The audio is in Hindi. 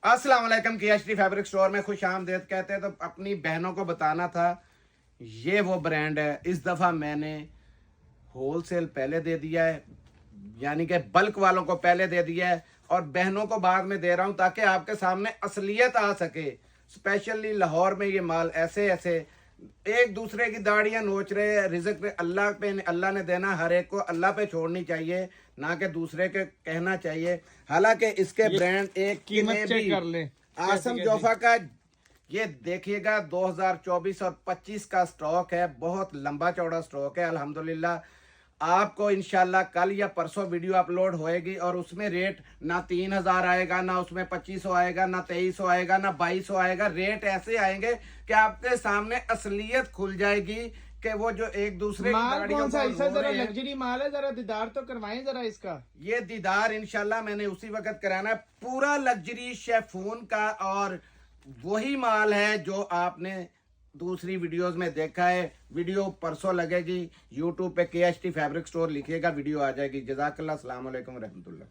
अस्सलाम वालेकुम। KHT फैब्रिक स्टोर में खुश आमदेद कहते हैं तो अपनी बहनों को बताना था, ये वो ब्रांड है। इस दफ़ा मैंने होलसेल पहले दे दिया है, यानी कि बल्क वालों को पहले दे दिया है और बहनों को बाद में दे रहा हूं ताकि आपके सामने असलियत आ सके। स्पेशली लाहौर में ये माल ऐसे ऐसे एक दूसरे की दाढ़ियां नोच रहे हैं। रिज़्क अल्लाह पे, अल्लाह ने देना, हर एक को अल्लाह पे छोड़नी चाहिए, ना कि दूसरे के कहना चाहिए। हालांकि इसके ब्रांड एक कीमत चेक कर लें। आसम जोफा का ये देखिएगा 2024 और 25 का स्टॉक है, बहुत लंबा चौड़ा स्टॉक है अल्हम्दुलिल्लाह। आपको इंशाल्लाह कल या परसों वीडियो अपलोड होएगी और उसमें रेट ना 3000 आएगा, ना उसमें 2500 आएगा, ना 2300 आएगा, ना 2200 आएगा। रेट ऐसे आएंगे कि आपके सामने असलियत खुल जाएगी कि वो जो एक दूसरे माल कौन सा ऐसा जरा की लग्जरी माल है, जरा दीदार तो करवाएं जरा इसका। ये दीदार इंशाल्लाह मैंने उसी वक्त कराना है। पूरा लग्जरी शेफून का और वही माल है जो आपने दूसरी वीडियोस में देखा है। वीडियो परसों लगेगी, यूट्यूब पे KHT फैब्रिक स्टोर लिखिएगा, वीडियो आ जाएगी। जज़ाकल्लाह, अस्सलाम वालेकुम रहमतुल्लाह।